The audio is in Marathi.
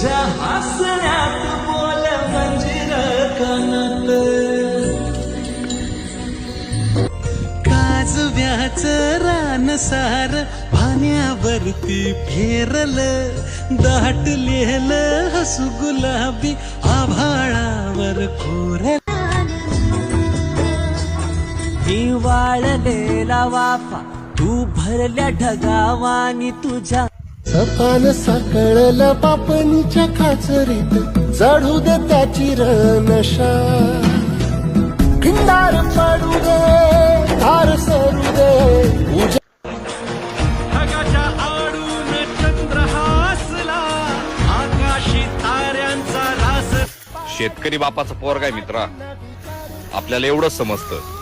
तुझ्या हसण्यात बोल मंजिर कानात काजव्याच रान सार पाण्यावरती फेरल दाटलेलं हसू गुलाबी आभाळावर कोरल मी वाळलेला वाफा तू भरल्या ढगावानी तुझ्या सपान साकळला पापणीच्या खाचरीत चढू दे त्याची नशा खिंडार पडू दे धार सरू दे ढगाच्या आडून चंद्र हासला आकाशी ताऱ्यांचा रास शेतकरी बापाचा पोरगा आहे मित्रा. आपल्याला एवढंच समजतं